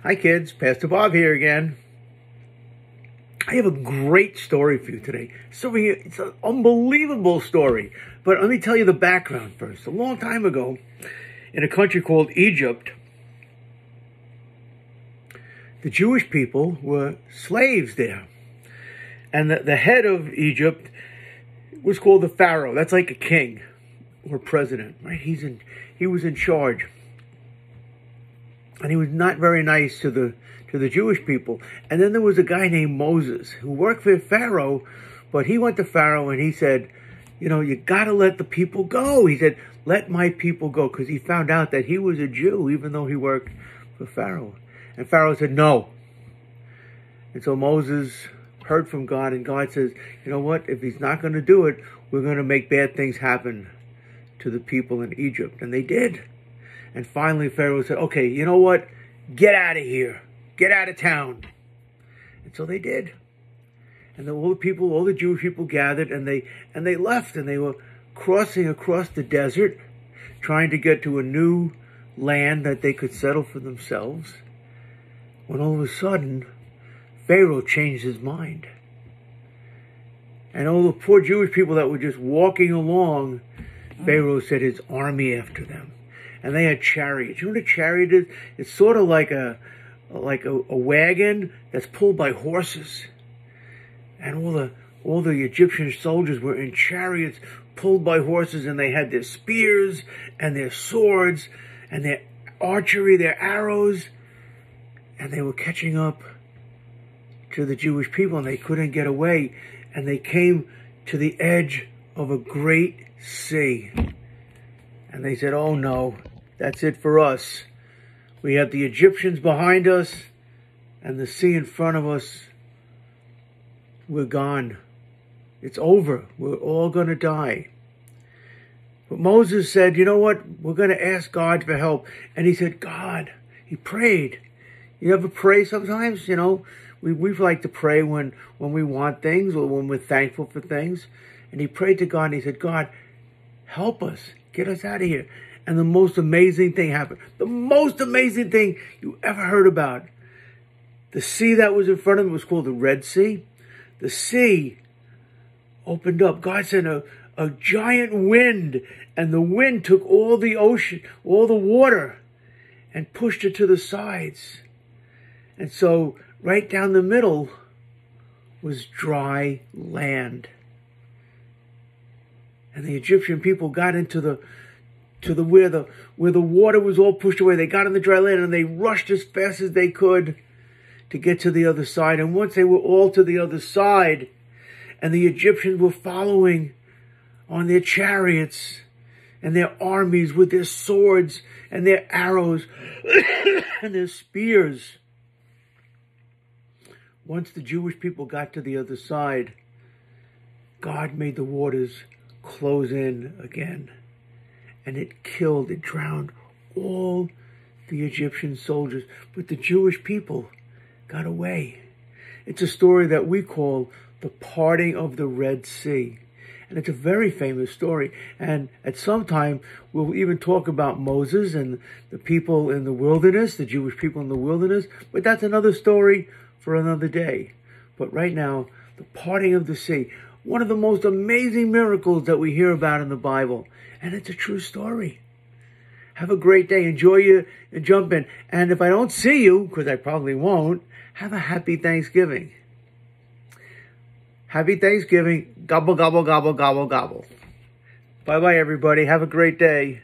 Hi kids, Pastor Bob here again. I have a great story for you today. It's an unbelievable story. But let me tell you the background first. A long time ago, in a country called Egypt, the Jewish people were slaves there. And the head of Egypt was called the Pharaoh. That's like a king or president, right? He was in charge. And he was not very nice to the Jewish people. And then there was a guy named Moses who worked for Pharaoh, but he went to Pharaoh and he said, you got to let the people go. He said, let my people go, because he found out that he was a Jew, even though he worked for Pharaoh. And Pharaoh said, no. And so Moses heard from God, and God says, you know what? If he's not going to do it, we're going to make bad things happen to the people in Egypt. And they did. And finally, Pharaoh said, okay, you know what? Get out of here. Get out of town. And so they did. And all the Jewish people gathered, and they left, and they were crossing across the desert, trying to get to a new land that they could settle for themselves, when all of a sudden, Pharaoh changed his mind. And all the poor Jewish people that were just walking along, Pharaoh sent his army after them. And they had chariots. You know what a chariot is? It's sort of like a wagon that's pulled by horses. And all the Egyptian soldiers were in chariots pulled by horses, and they had their spears and their swords and their archery, their arrows, and they were catching up to the Jewish people, and they couldn't get away. And they came to the edge of a great sea. And they said, oh no, that's it for us. We have the Egyptians behind us and the sea in front of us. We're gone. It's over. We're all going to die. But Moses said, you know what? We're going to ask God for help. And he said, God, he prayed. You ever pray sometimes? We like to pray when we want things or when we're thankful for things. And he prayed to God, and he said, God, help us. Get us out of here. And the most amazing thing happened. The most amazing thing you ever heard about. The sea that was in front of them was called the Red Sea. The sea opened up. God sent a giant wind, and the wind took all the ocean, all the water, and pushed it to the sides. And so right down the middle was dry land. And the Egyptian people got into where the water was all pushed away. They got in the dry land, and they rushed as fast as they could to get to the other side. And once they were all to the other side, and the Egyptians were following on their chariots and their armies with their swords and their arrows and their spears. Once the Jewish people got to the other side, God made the waters close in again. And it drowned all the Egyptian soldiers. But the Jewish people got away. It's a story that we call the parting of the Red Sea. And it's a very famous story. And at some time, we'll even talk about Moses and the people in the wilderness, the Jewish people in the wilderness. But that's another story for another day. But right now, the parting of the sea, one of the most amazing miracles that we hear about in the Bible. And it's a true story. Have a great day. Enjoy your jump in. And if I don't see you, because I probably won't, have a happy Thanksgiving. Happy Thanksgiving. Gobble, gobble, gobble, gobble, gobble. Bye-bye, everybody. Have a great day.